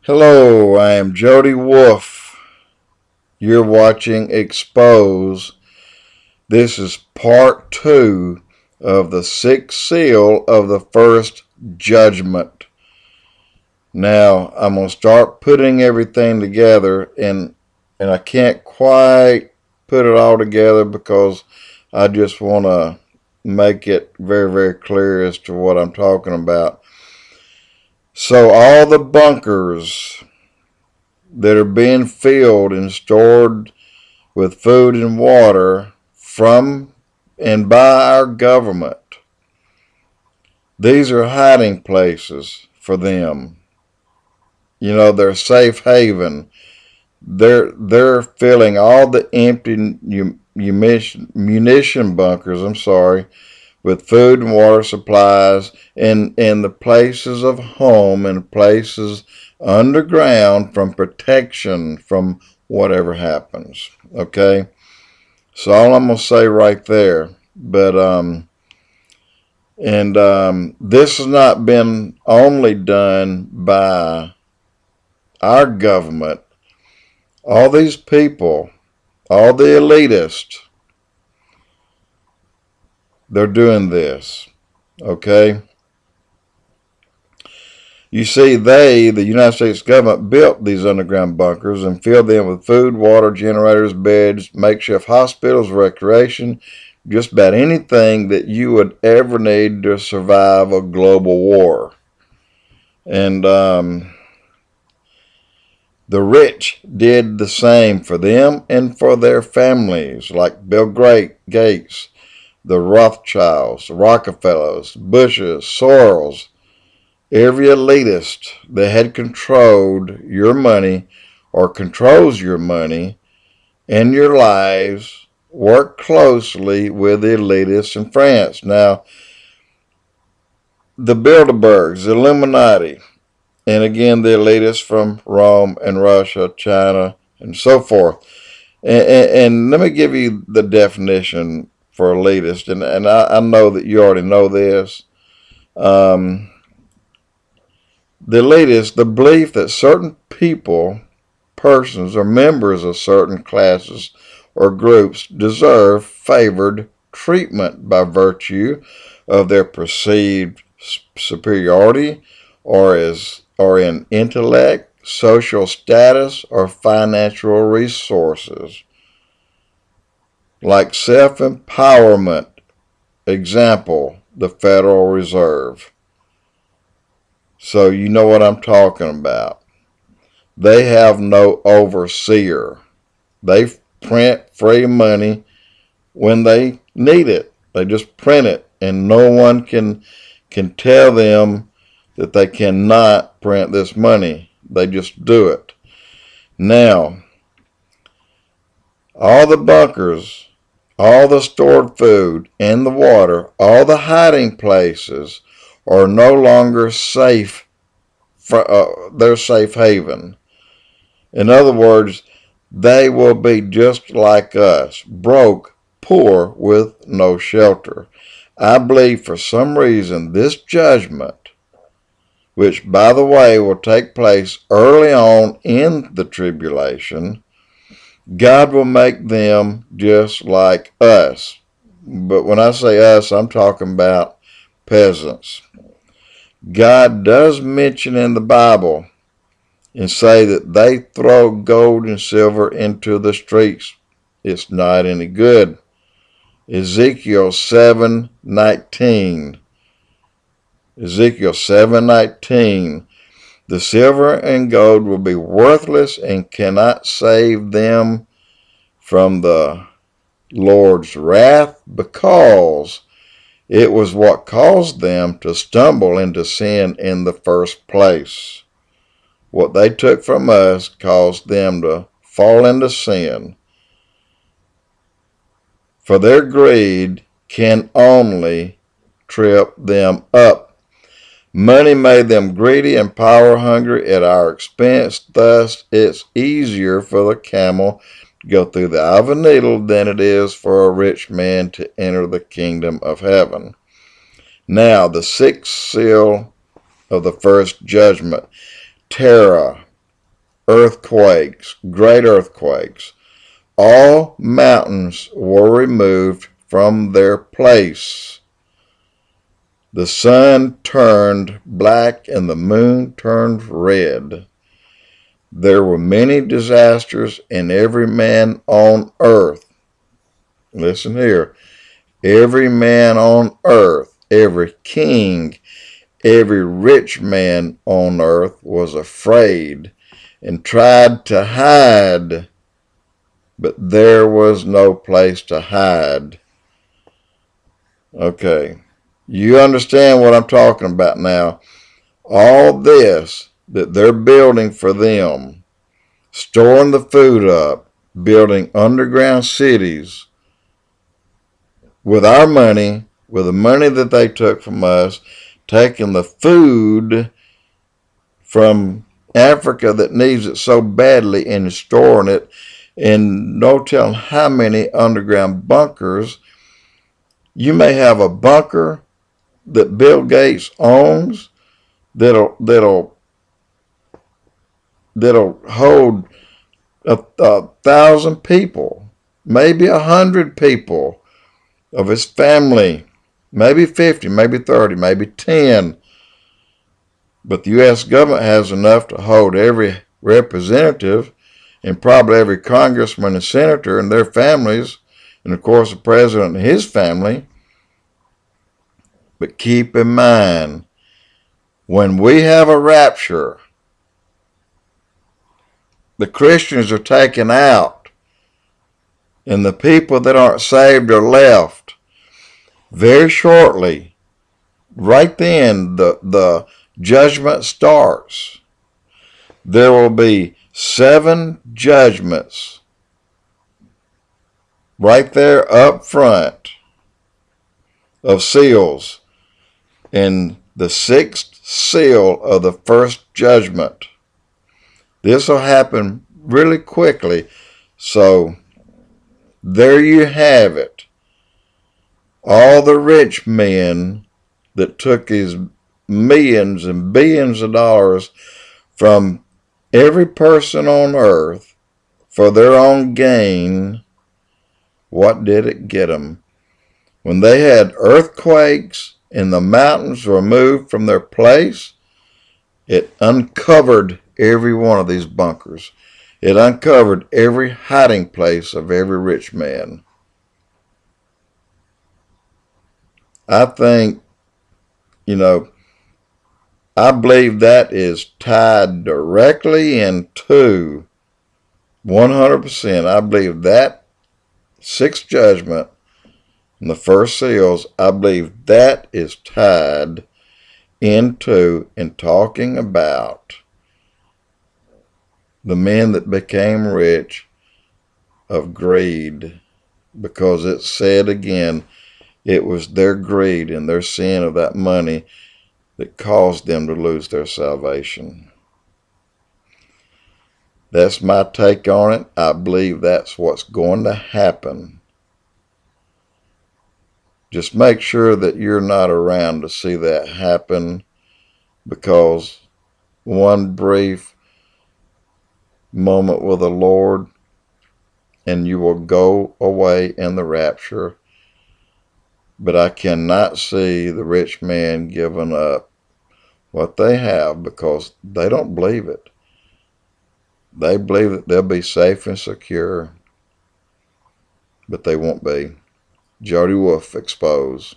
Hello, I am Jody Wolf. You're watching EXPOZ. This is part 2 of the sixth seal of the first judgment. Now, I'm going to start putting everything together, and I can't quite put it all together because I just want to make it very, very clear as to what I'm talking about. So all the bunkers that are being filled and stored with food and water from and by our government, these are hiding places for them. You know, they're safe haven. They're filling all the empty munition bunkers, with food and water supplies and the places of home and places underground from protection from whatever happens. Okay? So all I'm going to say right there. But this has not been only done by our government. All these people, all the elitists, they're doing this. Okay? You see, the United States government, built these underground bunkers and filled them with food, water, generators, beds, makeshift hospitals, recreation, just about anything that you would ever need to survive a global war. And the rich did the same for them and for their families, like Bill Gates, the Rothschilds, the Rockefellers, Bushes, Soros. Every elitist that had controlled your money or controls your money and your lives worked closely with the elitists in France. Now, the Bilderbergs, the Illuminati, and again the elitists from Rome and Russia, China, and so forth. And let me give you the definition for elitist, and I know that you already know this. The elitist, the belief that certain people, persons, or members of certain classes or groups deserve favored treatment by virtue of their perceived superiority or in intellect, social status, or financial resources. Like self-empowerment, example, the Federal Reserve. So you know what I'm talking about. They have no overseer. They print free money when they need it. They just print it, and no one can tell them that they cannot print this money. They just do it. Now, all the bunkers, all the stored food and the water, all the hiding places are no longer safe. They're safe haven. In other words, they will be just like us, broke, poor, with no shelter. I believe for some reason this judgment, which by the way will take place early on in the tribulation, God will make them just like us. But when I say us, I'm talking about peasants. God does mention in the Bible and say that they throw gold and silver into the streets. It's not any good. Ezekiel 7:19. Ezekiel 7:19. The silver and gold will be worthless and cannot save them from the Lord's wrath, because it was what caused them to stumble into sin in the first place. What they took from us caused them to fall into sin. For their greed can only trip them up. Money made them greedy and power hungry at our expense. Thus, it's easier for the camel to go through the eye of a needle than it is for a rich man to enter the kingdom of heaven. Now, the sixth seal of the first judgment, terror, earthquakes, great earthquakes. All mountains were removed from their place. The sun turned black and the moon turned red. There were many disasters, and every man on earth, listen here, every man on earth, every king, every rich man on earth was afraid and tried to hide, but there was no place to hide. Okay, you understand what I'm talking about now. All this that they're building for them, storing the food up, building underground cities with our money, with the money that they took from us, taking the food from Africa that needs it so badly and storing it in no telling how many underground bunkers. You may have a bunker that Bill Gates owns that'll hold 1,000 people, maybe 100 people of his family, maybe 50, maybe 30, maybe 10. But the U.S. government has enough to hold every representative and probably every congressman and senator and their families, and of course the president and his family. But keep in mind, when we have a rapture, the Christians are taken out, and the people that aren't saved are left. Very shortly, right then, the judgment starts. There will be 7 judgments right there up front of seals, and the 6th seal of the first judgment. This will happen really quickly. So there you have it. All the rich men that took his millions and billions of dollars from every person on earth for their own gain, what did it get them? When they had earthquakes and the mountains were moved from their place, it uncovered every one of these bunkers. It uncovered every hiding place of every rich man. I think, I believe that is tied directly into 100%. I believe that 6th judgment and the first seals, I believe that is tied into and talking about the men that became rich of greed, because it said again, it was their greed and their sin of that money that caused them to lose their salvation. That's my take on it. I believe that's what's going to happen. Just make sure that you're not around to see that happen, because one brief moment with the Lord and you will go away in the rapture. But I cannot see the rich man giving up what they have, because they don't believe it. They believe that they'll be safe and secure, but they won't be. Jody Wolf, EXPOZ.